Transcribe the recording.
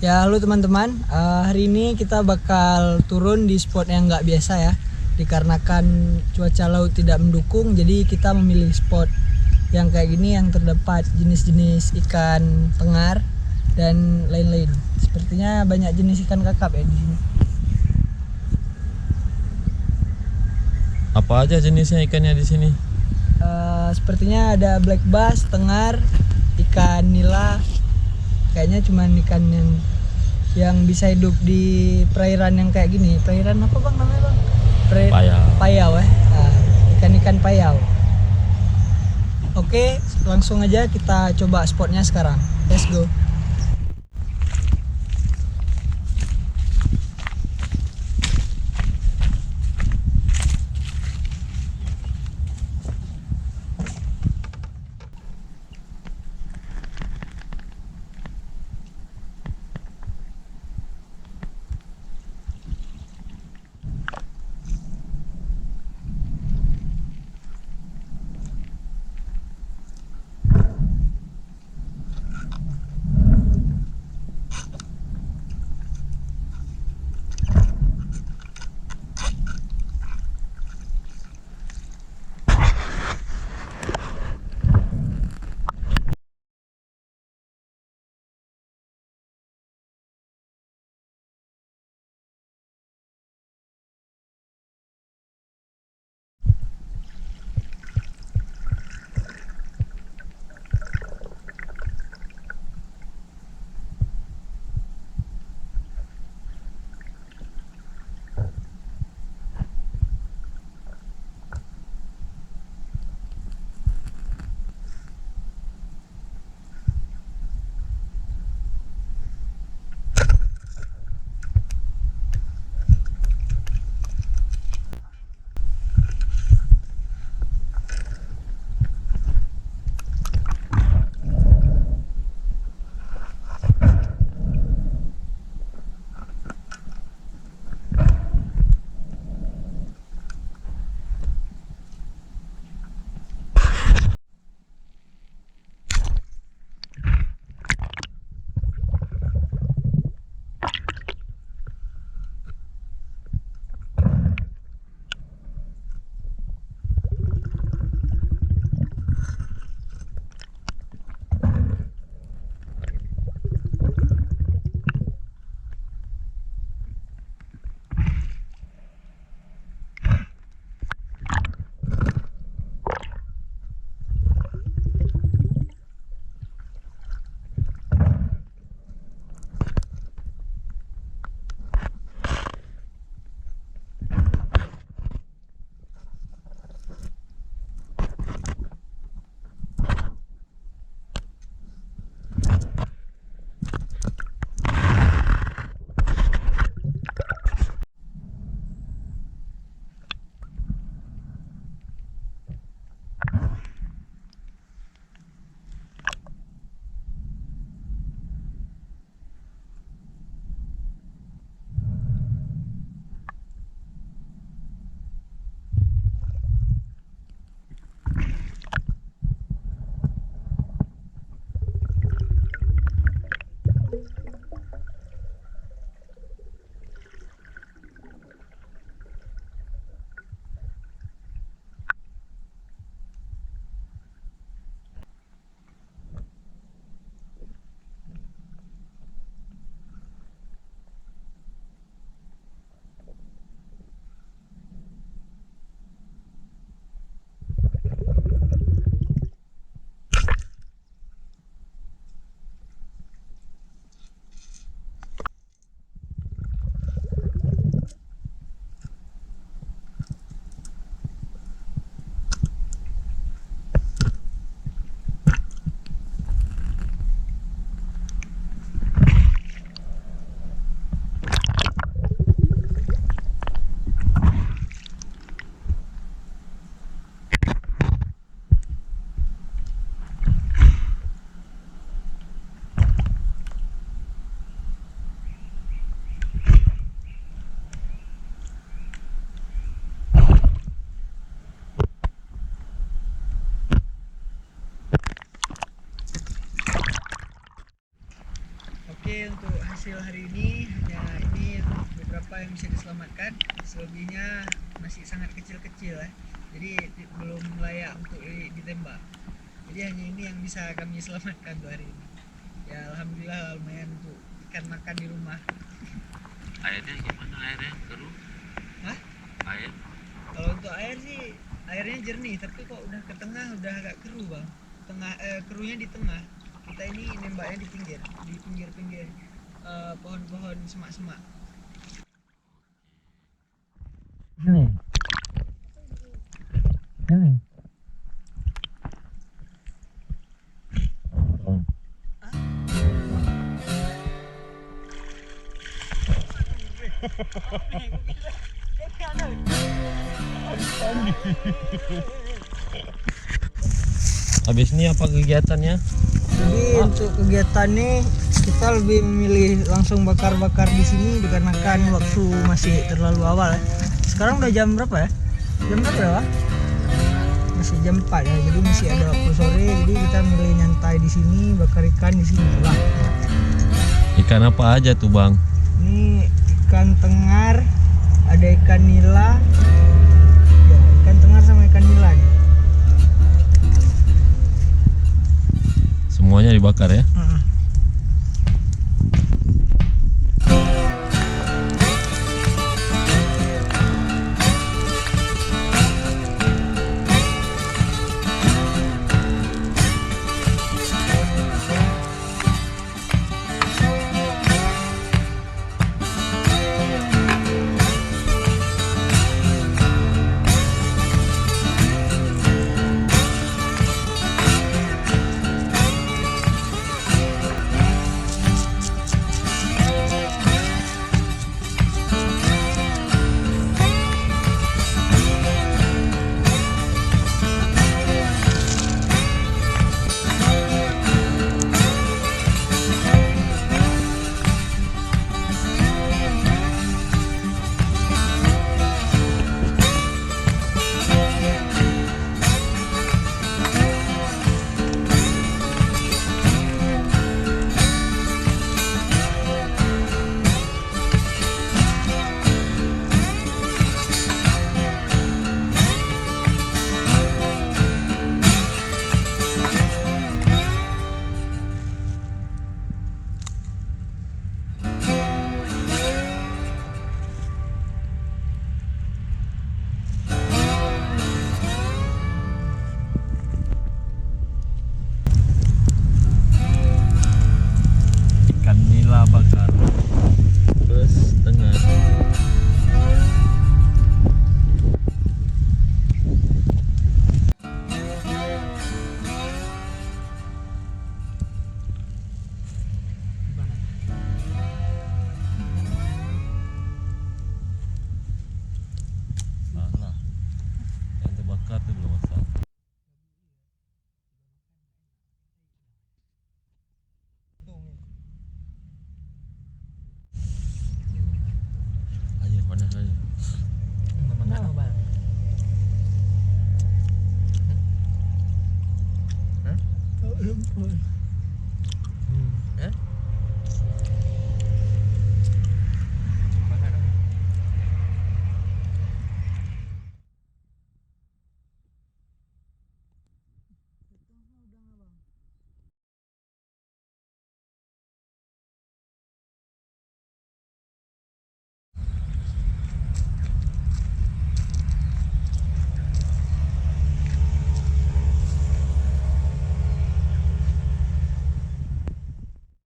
Ya, halo teman-teman. Hari ini kita bakal turun di spot yang nggak biasa ya. Dikarenakan cuaca laut tidak mendukung, jadi kita memilih spot yang kayak gini yang terdapat jenis-jenis ikan pengar dan lain-lain. Sepertinya banyak jenis ikan kakap ya di sini. Apa aja jenisnya ikannya di sini? Sepertinya ada black bass, tengar, ikan nila. Kayaknya cuman ikan yang bisa hidup di perairan yang kayak gini. Perairan apa bang namanya bang? Payau. Payau ikan-ikan payau. Oke, langsung aja kita coba spotnya sekarang. Let's go. hasil hari ini hanya ini yang beberapa yang bisa diselamatkan, selebihnya masih sangat kecil-kecil ya. Jadi belum layak untuk ditembak. Jadi hanya ini yang bisa kami selamatkan untuk hari ini. Ya alhamdulillah lumayan untuk ikan makan di rumah. Airnya gimana? Airnya keruh? Hah? Air? Kalau untuk air sih airnya jernih, tapi kok udah ke tengah udah agak keruh bang. Keruhnya di tengah. Kita ini nembaknya di pinggir-pinggir pohon-pohon semak-semak. Ini. Habis ini apa kegiatannya? Jadi untuk kegiatan ini kita lebih memilih langsung bakar-bakar di sini dikarenakan waktu masih terlalu awal ya. Sekarang udah jam berapa ya? Jam berapa ya? Masih jam 4 ya. Jadi masih ada waktu sore. Jadi kita milih nyantai di sini, bakar ikan di sini lah. Ikan apa aja tuh bang? Ini ikan tengar, ada ikan nila. Ya, ikan tengar sama ikan nila nih. Semuanya dibakar ya?